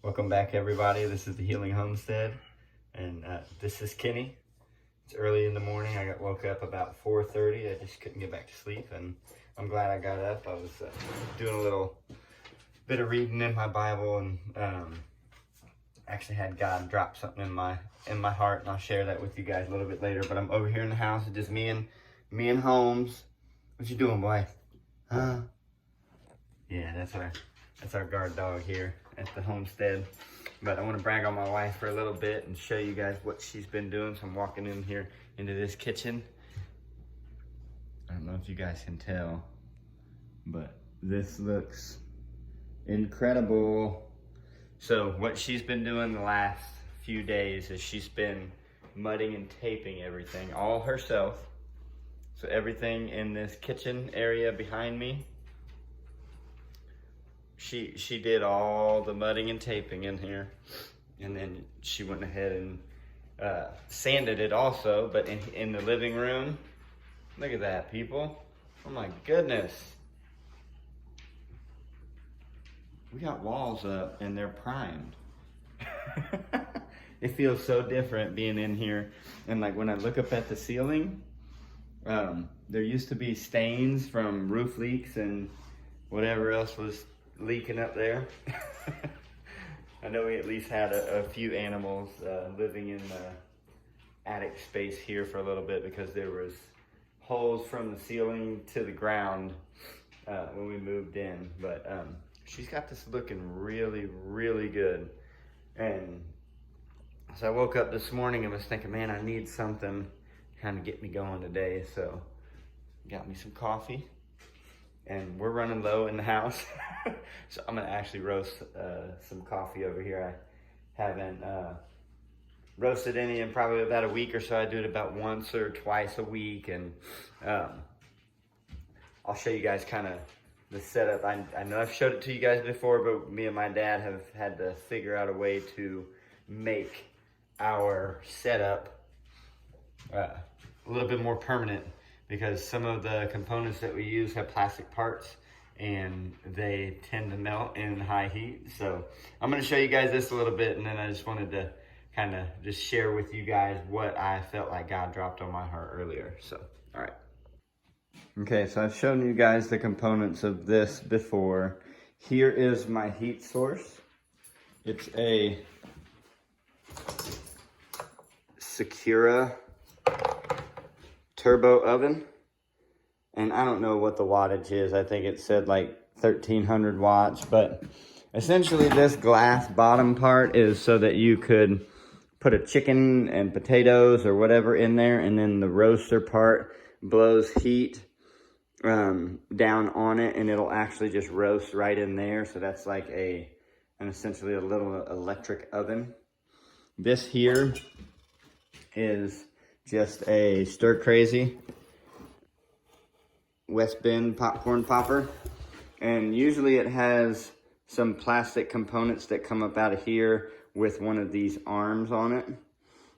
Welcome back, everybody. This is the Healing Homestead, and this is Kenny. It's early in the morning. I woke up about 4:30. I just couldn't get back to sleep, and I'm glad I got up. I was doing a little bit of reading in my Bible, and actually had God drop something in my heart, and I'll share that with you guys a little bit later. But I'm over here in the house. It's just me and Holmes. What you doing, boy? Huh? Yeah, that's our guard dog here at the homestead. But I want to brag on my wife for a little bit and show you guys what she's been doing. So I'm walking in here into this kitchen. I don't know if you guys can tell, but this looks incredible. So what she's been doing the last few days is she's been mudding and taping everything all herself. So everything in this kitchen area behind me, she did all the mudding and taping in here, and then she went ahead and sanded it also. But in the living room, look at that, people. Oh my goodness, we got walls up and they're primed. It feels so different being in here. And like when I look up at the ceiling, there used to be stains from roof leaks and whatever else was leaking up there. I know we at least had a few animals living in the attic space here for a little bit, because there was holes from the ceiling to the ground when we moved in. But she's got this looking really, really good. And so I woke up this morning and was thinking, man, I need something kind of get me going today. So got me some coffee, and we're running low in the house. So I'm gonna actually roast some coffee over here. I haven't roasted any in probably about a week or so. I do it about once or twice a week, and I'll show you guys kind of the setup. I know I've showed it to you guys before, but me and my dad have had to figure out a way to make our setup a little bit more permanent, because some of the components that we use have plastic parts and they tend to melt in high heat. So I'm going to show you guys this a little bit, and then I just wanted to kind of just share with you guys what I felt like God dropped on my heart earlier. So, all right. Okay, so I've shown you guys the components of this before. Here is my heat source. It's a Secura turbo oven, and I don't know what the wattage is. I think it said like 1300 watts, but essentially this glass bottom part is so that you could put a chicken and potatoes or whatever in there, and then the roaster part blows heat down on it, and it'll actually just roast right in there. So that's like essentially a little electric oven. This here is just a Stir Crazy West Bend popcorn popper, and usually it has some plastic components that come up out of here with one of these arms on it.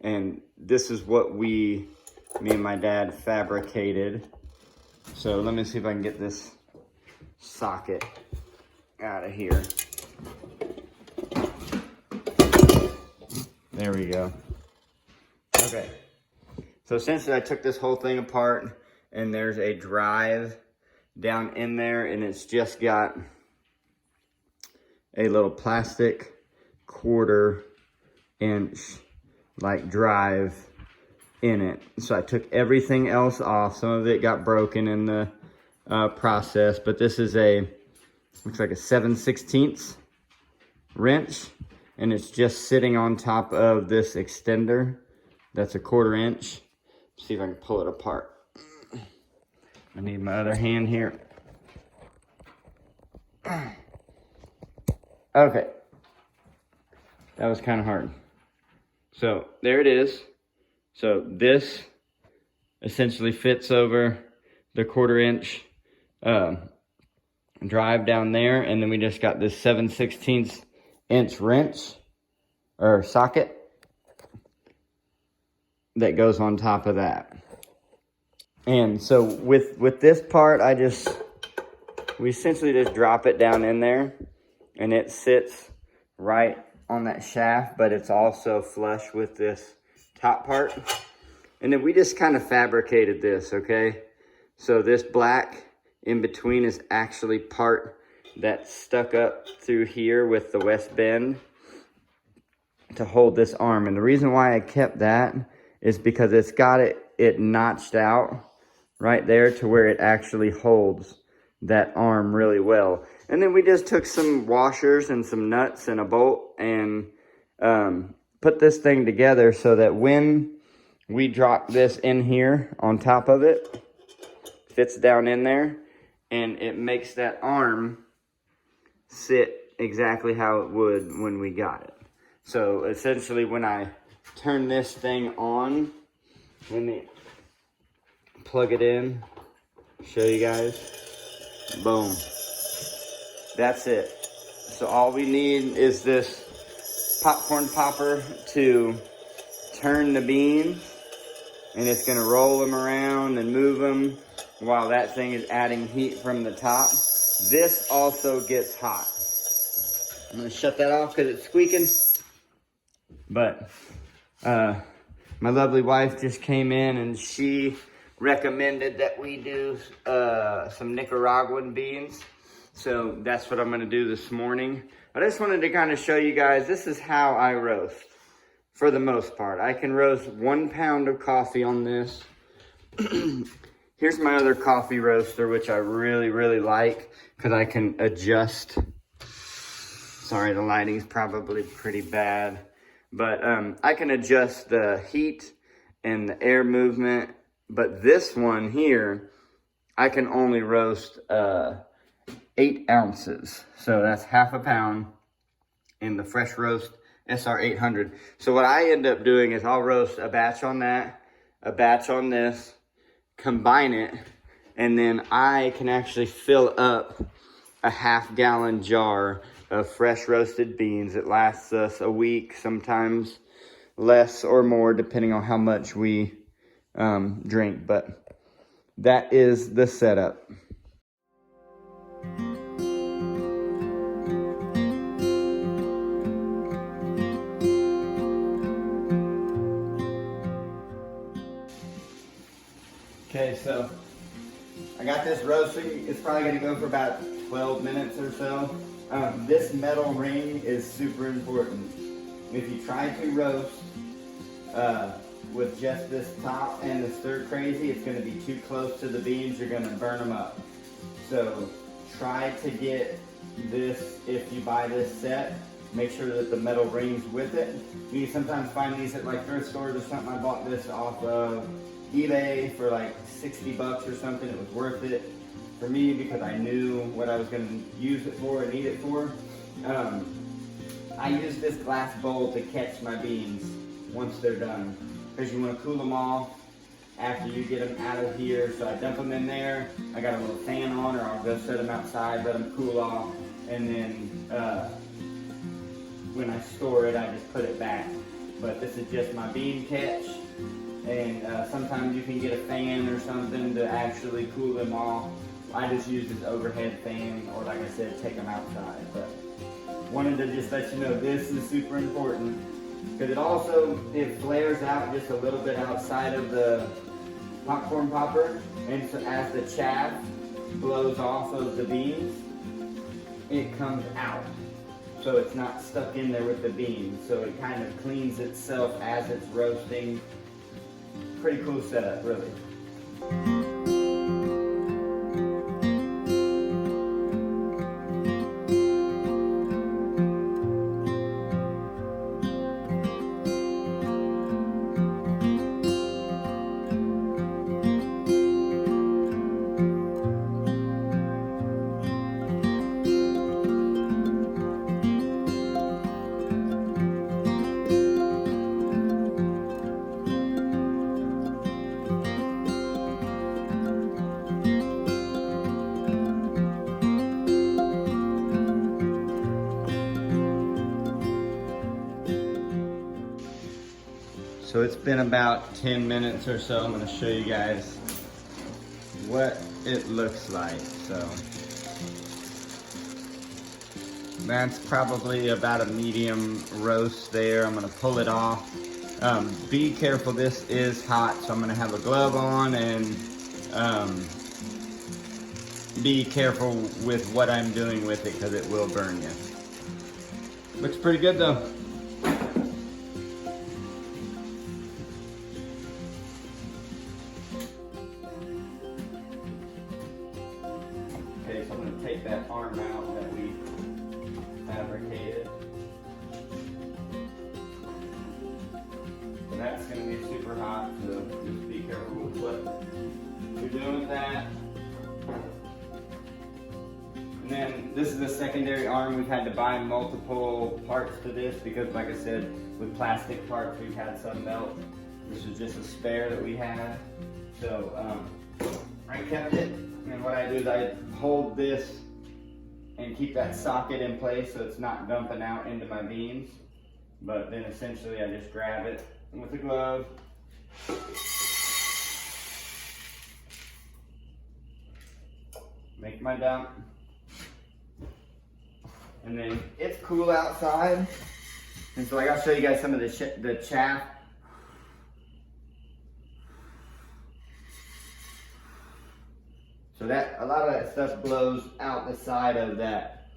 And this is what me and my dad fabricated. So let me see if I can get this socket out of here. There we go. Okay. So essentially I took this whole thing apart, and there's a drive down in there, and it's just got a little plastic 1/4 inch like drive in it. So I took everything else off. Some of it got broken in the process, but this is looks like a 7/16 wrench, and it's just sitting on top of this extender that's a 1/4 inch. Let's see if I can pull it apart. I need my other hand here. Okay. That was kind of hard. So there it is. So this essentially fits over the 1/4 inch drive down there. And then we just got this 7/16 inch wrench or socket that goes on top of that. And so with this part, we essentially just drop it down in there, and it sits right on that shaft, but it's also flush with this top part. And then we just kind of fabricated this, okay? So this black in between is actually part that's stuck up through here with the west bend to hold this arm. And the reason why I kept that is because it's got it notched out right there to where it actually holds that arm really well. And then we just took some washers and some nuts and a bolt and put this thing together so that when we drop this in here on top of it, fits down in there, and it makes that arm sit exactly how it would when we got it. So essentially when I turn this thing on, let me plug it in, show you guys. Boom. That's it. So all we need is this popcorn popper to turn the beans, and it's gonna roll them around and move them while that thing is adding heat from the top. This also gets hot. I'm gonna shut that off because it's squeaking. But my lovely wife just came in and she recommended that we do some Nicaraguan beans. So that's what I'm gonna do this morning. I just wanted to kind of show you guys, this is how I roast for the most part. I can roast 1 pound of coffee on this. Here's my other coffee roaster, which I really, really like because I can adjust. Sorry, the lighting's probably pretty bad, but I can adjust the heat and the air movement. But this one here, I can only roast 8 ounces. So that's half a pound in the Fresh Roast SR 800. So what I end up doing is I'll roast a batch on that, a batch on this, combine it, and then I can actually fill up a half-gallon jar of fresh roasted beans. It lasts us a week, sometimes less or more, depending on how much we drink. But that is the setup. Okay, so I got this roasting. It's probably gonna go for about 12 minutes or so. This metal ring is super important. If you try to roast with just this top and the stir crazy, it's gonna be too close to the beans, you're gonna burn them up. So try to get this, if you buy this set, make sure that the metal ring's with it. You can sometimes find these at like thrift stores or something. I bought this off of eBay for like 60 bucks or something. It was worth it for me because I knew what I was going to use it for and eat it for. I use this glass bowl to catch my beans once they're done because you want to cool them off after you get them out of here. So I dump them in there. I got a little fan on, or I'll go set them outside, let them cool off, and then when I store it, I just put it back. But this is just my bean catch. And sometimes you can get a fan or something to actually cool them off. I just use this overhead fan, or like I said, take them outside. But wanted to just let you know this is super important because it flares out just a little bit outside of the popcorn popper, and so as the chaff blows off of the beans, it comes out. So it's not stuck in there with the beans. So it kind of cleans itself as it's roasting. Pretty cool setup, really. So it's been about 10 minutes or so. I'm going to show you guys what it looks like. So That's probably about a medium roast there. I'm gonna pull it off. Be careful, this is hot, so I'm gonna have a glove on, and be careful with what I'm doing with it because it will burn you. Looks pretty good though. Okay, so I'm gonna take that arm out that we fabricated. So that's gonna be super hot, so just be careful with what you're doing with that. And then this is a secondary arm. We've had to buy multiple parts to this because, like I said, with plastic parts we've had some melt. This is just a spare that we had. So I kept it, and what I do is I hold this and keep that socket in place so it's not dumping out into my beans. But then essentially I just grab it with a glove. Make my dump. And then it's cool outside. And so like I'll show you guys some of the chaff. So that a lot of that stuff blows out the side of that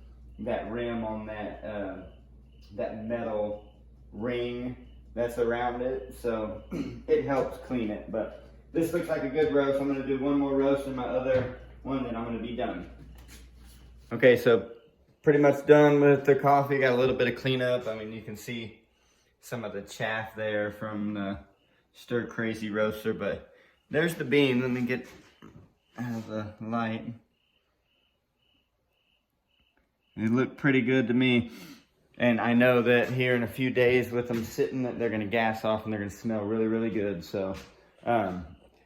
rim on that metal ring that's around it. So it helps clean it. But this looks like a good roast. I'm gonna do one more roast in my other one, then I'm gonna be done. Okay, so pretty much done with the coffee. Got a little bit of cleanup. I mean, you can see some of the chaff there from the Stir Crazy roaster, but there's the bean. Let me get out of the light. They look pretty good to me. And I know that here in a few days with them sitting, that they're gonna gas off and they're gonna smell really, really good. So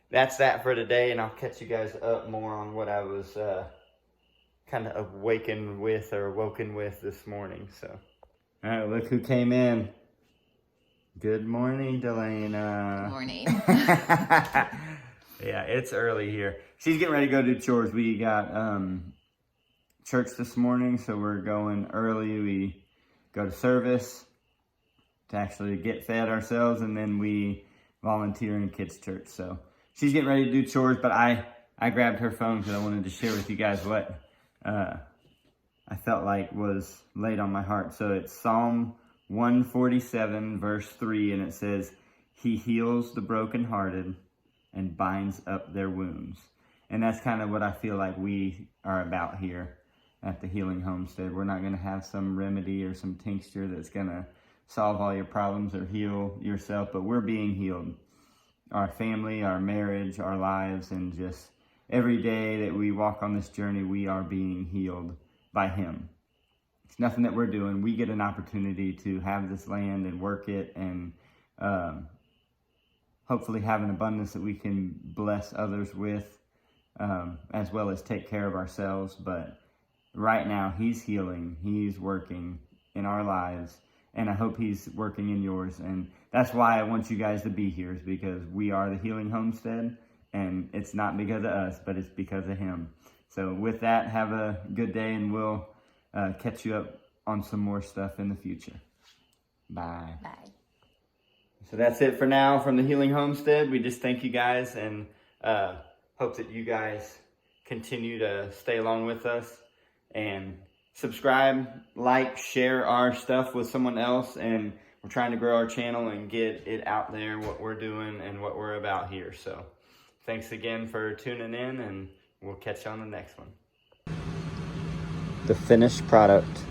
that's that for today, and I'll catch you guys up more on what I was kind of woken with this morning. So, all right, look who came in. Good morning, Delana. Good morning. Yeah, it's early here. She's getting ready to go do chores. We got church this morning, so we're going early. We go to service to actually get fed ourselves, and then we volunteer in kids' church. So she's getting ready to do chores, but I grabbed her phone because I wanted to share with you guys what I felt like was laid on my heart. So it's Psalm 147 verse 3, and it says, "He heals the brokenhearted and binds up their wounds." And that's kind of what I feel like we are about here at the Healing Homestead. We're not going to have some remedy or some tincture that's going to solve all your problems or heal yourself, but we're being healed. Our family, our marriage, our lives, and just every day that we walk on this journey, we are being healed by Him. It's nothing that we're doing. We get an opportunity to have this land and work it, and hopefully have an abundance that we can bless others with, as well as take care of ourselves. But right now, He's healing. He's working in our lives, and I hope He's working in yours. And that's why I want you guys to be here, is because we are the Healing Homestead. And it's not because of us, but it's because of Him. So with that, have a good day, and we'll catch you up on some more stuff in the future. Bye. Bye. So that's it for now from the Healing Homestead. We just thank you guys, and hope that you guys continue to stay along with us. And subscribe, like, share our stuff with someone else. And we're trying to grow our channel and get it out there, what we're doing and what we're about here. So thanks again for tuning in, and we'll catch you on the next one. The finished product.